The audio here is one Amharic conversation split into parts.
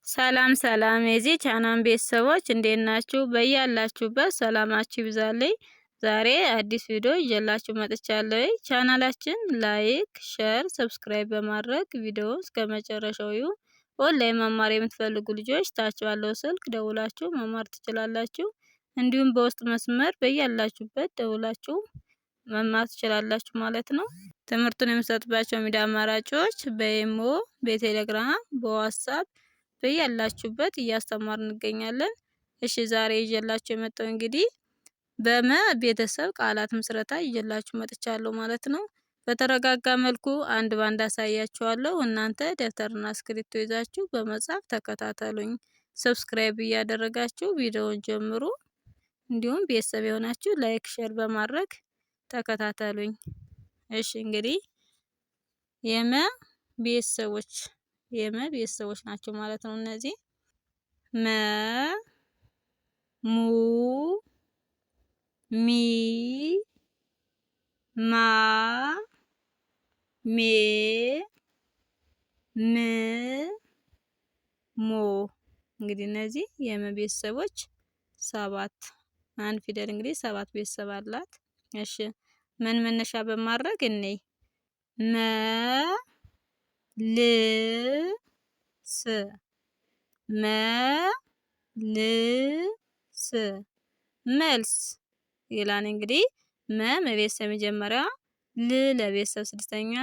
ሰላም ሰላም የዚህ ቻናል ቤተሰቦች እንዴት ናችሁ? በያላችሁበት ሰላማችሁ ይብዛልኝ። ዛሬ አዲስ ቪዲዮ ይዤላችሁ መጥቻለሁ። ቻናላችን ላይክ፣ ሼር፣ ሰብስክራይብ በማድረግ ቪዲዮ እስከ መጨረሻው እዩ። ኦንላይን መማር የምትፈልጉ ልጆች ታች ባለው ስልክ ደውላችሁ መማር ትችላላችሁ። እንዲሁም በውስጥ መስመር በያላችሁበት ደውላችሁ መማር ትችላላችሁ ማለት ነው። ትምህርቱን የምሰጥባቸው ሚዲያ አማራጮች በኢሞ፣ በቴሌግራም፣ በዋትስአፕ በያላችሁበት እያስተማር እንገኛለን። እሺ ዛሬ ይዤላችሁ የመጣው እንግዲህ በመ ቤተሰብ ቃላት ምስረታ ይዤላችሁ መጥቻለሁ ማለት ነው። በተረጋጋ መልኩ አንድ ባንድ አሳያችኋለሁ። እናንተ ደብተርና እስክሪብቶ ይዛችሁ በመጻፍ ተከታተሉኝ። ሰብስክራይብ እያደረጋችሁ ቪዲዮውን ጀምሩ። እንዲሁም ቤተሰብ የሆናችሁ ላይክ፣ ሼር በማድረግ ተከታተሉኝ። እሺ እንግዲህ የመ ቤተሰቦች ናቸው ማለት ነው። እነዚህ መ፣ ሙ፣ ሚ፣ ማ፣ ሜ፣ ም፣ ሞ። እንግዲህ እነዚህ የመ ቤተሰቦች ሰባት አንድ ፊደል እንግዲህ ሰባት ቤተሰብ አላት። እሺ ምን መነሻ በማድረግ እንይ መ ል ስ መልስ መልስ ይላል። እንግዲህ ለቤተሰብ መጀመሪያ፣ ል ለቤተሰብ ስድስተኛ፣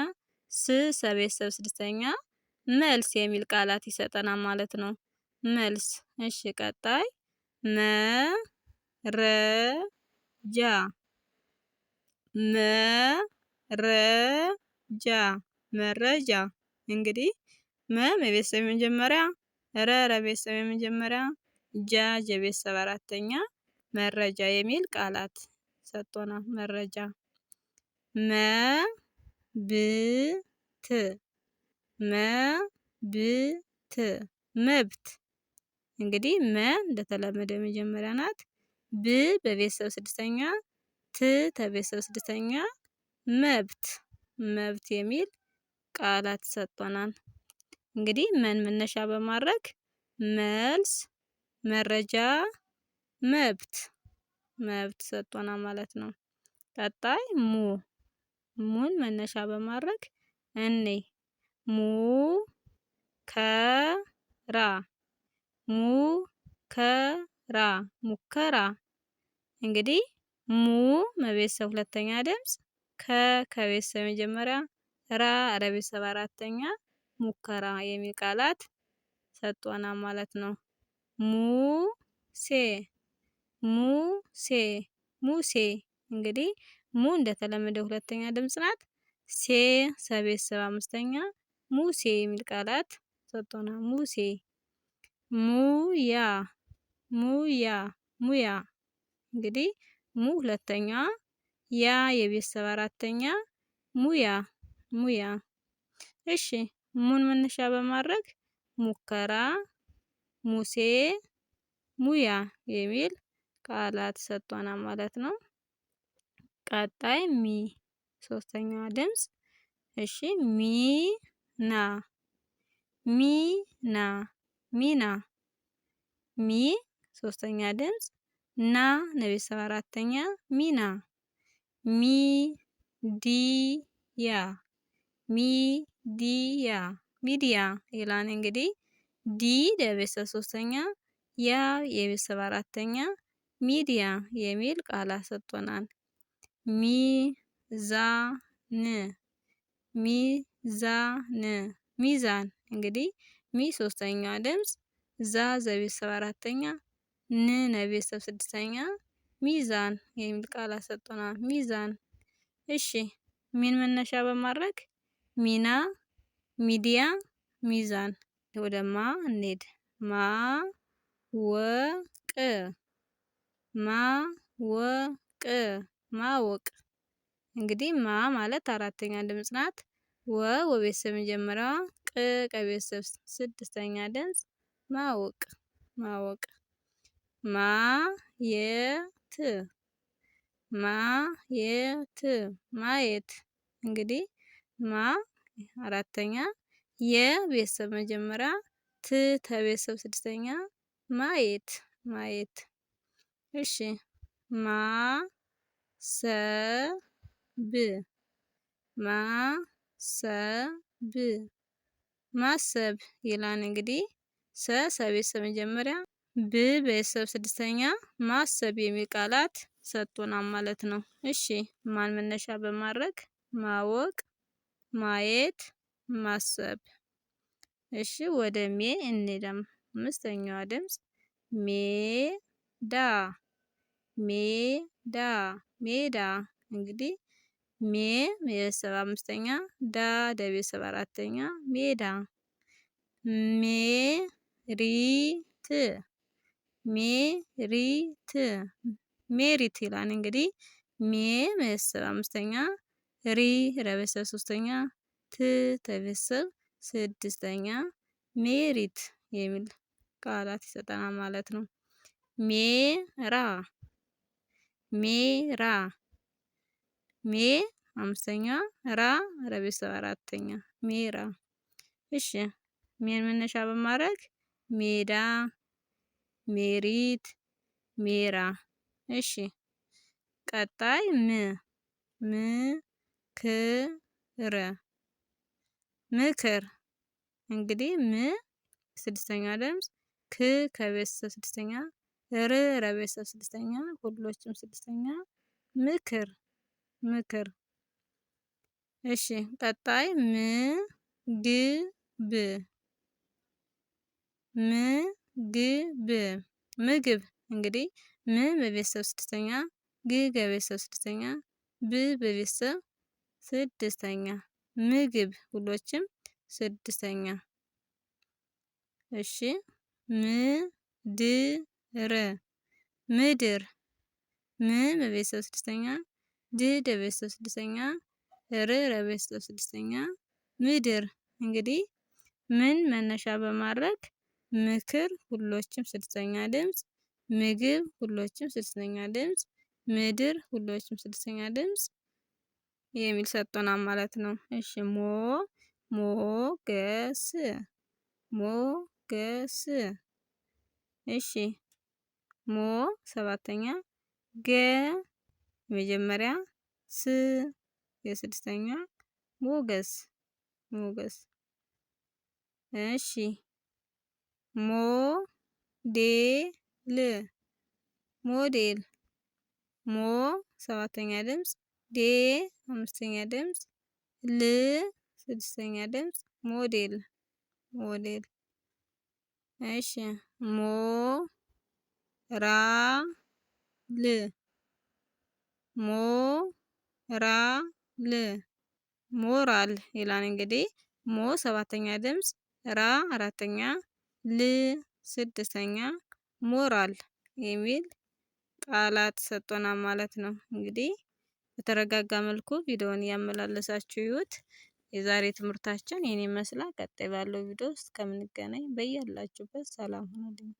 ስ ለቤተሰብ ስድስተኛ፣ መልስ የሚል ቃላት ይሰጠናል ማለት ነው። መልስ። እሺ ቀጣይ መረጃ መረጃ እንግዲህ ለቤተሰብ መጀመሪያ፣ ረ ለቤተሰብ መጀመሪያ፣ ጃ ለቤተሰብ አራተኛ፣ መረጃ የሚል ቃላት ሰጥቶናል። መረጃ። መብት መብት እንግዲህ መ እንደተለመደ መጀመሪያ ናት። ብ በቤተሰብ ስድስተኛ፣ ት ተቤተሰብ ስድስተኛ፣ መብት የሚል ቃላት ሰጥቶናል። እንግዲህ መነሻ በማድረግ መልስ፣ መረጃ፣ መብት ሰጥቶናል ማለት ነው። ቀጣይ ሙን መነሻ በማድረግ ሙከራ እንግዲህ ሙ ለቤተሰብ ሁለተኛ ድምጽ፣ ከቤተሰብ መጀመሪያ፣ ራ ለቤተሰብ አራተኛ፣ ሙከራ የሚል ቃላት ሰጥቶናል ማለት ነው። ሙሴ እንግዲህ ሙ እንደተለመደ ሁለተኛ ድምጽ ናት። ሴ ለቤተሰብ አምስተኛ፣ ሙሴ የሚል ቃላት ሰጥቶናል። ሙሴ። ሙያ እንግዲህ ሙ ሁለተኛ፣ ያ የቤተሰብ አራተኛ፣ ሙያ። እሺ ሙን መነሻ በማድረግ ሙከራ፣ ሙሴ፣ ሙያ የሚል ቃላት ሰጥቶናል ማለት ነው። ቀጣይ ሶስተኛዋ ድምጽ። እሺ ሚና ሶስተኛ ድምጽ፣ ና ለቤተሰብ አራተኛ፣ ሚና። ሚዲያ ይላል። እንግዲህ ዲ ለቤተሰብ ሶስተኛ፣ ያ የቤተሰብ አራተኛ፣ ሚዲያ የሚል ቃላት ሰጥቶናል። ሚዛን እንግዲህ ሚ ሶስተኛ ድምጽ፣ ዛ ለቤተሰብ አራተኛ፣ ን ለቤተሰብ ስድስተኛ፣ ሚዛን የሚል ቃላት ሰጥቶናል። ሚዛን። እሺ ሚን መነሻ በማድረግ ሚና፣ ሚዲያ፣ ሚዛን። ወደ ማ እንሂድ። ማወቅ እንግዲህ ማ ማለት አራተኛ ድምጽ ናት። ወቤተሰብ መጀመሪያ፣ ከቤተሰብ ስድስተኛ ድምጽ፣ ማወቅ። ማየት እንግዲህ ማ አራተኛ፣ የቤተሰብ መጀመሪያ፣ ት ተቤተሰብ ስድስተኛ ማየት ማየት። እሺ ማ ሰ ብ ማሰብ ማሰብ ይላል። እንግዲህ ሰቤተሰብ መጀመሪያ ብ ቤተሰብ ስድስተኛ ማሰብ የሚል ቃላት ሰጥቶናል ማለት ነው። እሺ ማን መነሻ በማድረግ ማወቅ፣ ማየት፣ ማሰብ። እሺ ወደ ሜ እንሄዳም። አምስተኛዋ ድምፅ ሜዳ ሜዳ ሜዳ። እንግዲህ ሜ ቤተሰብ አምስተኛ፣ ዳ ቤተሰብ አራተኛ ሜዳ። ሜሪት ሜሪት ሜሪት ይላል። እንግዲህ ሜ ቤተሰብ አምስተኛ፣ ሪ ቤተሰብ ሶስተኛ፣ ት ቤተሰብ ስድስተኛ ሜሪት የሚል ቃላት ይሰጠናል ማለት ነው። ሜራ ሜራ ሜ አምስተኛ፣ ራ ቤተሰብ አራተኛ ሜራ። እሺ ሜን መነሻ በማድረግ ሜዳ፣ ሜሪት፣ ሜራ። እሺ ቀጣይ ምክር ምክር። እንግዲህ ም ስድስተኛ ድምፅ፣ ክ ከቤተሰብ ስድስተኛ፣ ር ቤተሰብ ስድስተኛ፣ ሁሎችም ስድስተኛ ምክር ምክር። እሺ ቀጣይ ምግብ ምግብ ምግብ። እንግዲህ ም በቤተሰብ ስድስተኛ፣ ግ በቤተሰብ ስድስተኛ፣ ብ በቤተሰብ ስድስተኛ ምግብ ሁሎችም ስድስተኛ። እሺ ምድር ምድር ም በቤተሰብ ስድስተኛ፣ ድ በቤተሰብ ስድስተኛ፣ ር በቤተሰብ ስድስተኛ ምድር። እንግዲህ ምን መነሻ በማድረግ ምክር ሁሎችም ስድስተኛ ድምፅ፣ ምግብ ሁሎችም ስድስተኛ ድምፅ፣ ምድር ሁሎችም ስድስተኛ ድምፅ የሚል ሰጥቶናል ማለት ነው። እሺ ሞገስ ሞገስ። እሺ ሞ ሰባተኛ፣ ገ የመጀመሪያ፣ ስ የስድስተኛ ሞገስ ሞገስ። እሺ ሞዴል ሞዴል ሞ ሰባተኛ ድምፅ፣ ዴ አምስተኛ ድምፅ፣ ል ስድስተኛ ድምፅ ሞዴል ሞዴል። እሺ ሞራል ሞራል ሞራል ይላል። እንግዲህ ሞ ሰባተኛ ድምፅ፣ ራ አራተኛ፣ ል ስድስተኛ ሞራል የሚል ቃላት ሰጥቶናል ማለት ነው። እንግዲህ በተረጋጋ መልኩ ቪዲዮውን እያመላለሳችሁ ይዩት። የዛሬ ትምህርታችን ይህን ይመስላል። ቀጣይ ባለው ቪዲዮ እስከምንገናኝ በያላችሁበት ሰላም ሁኑልኝ።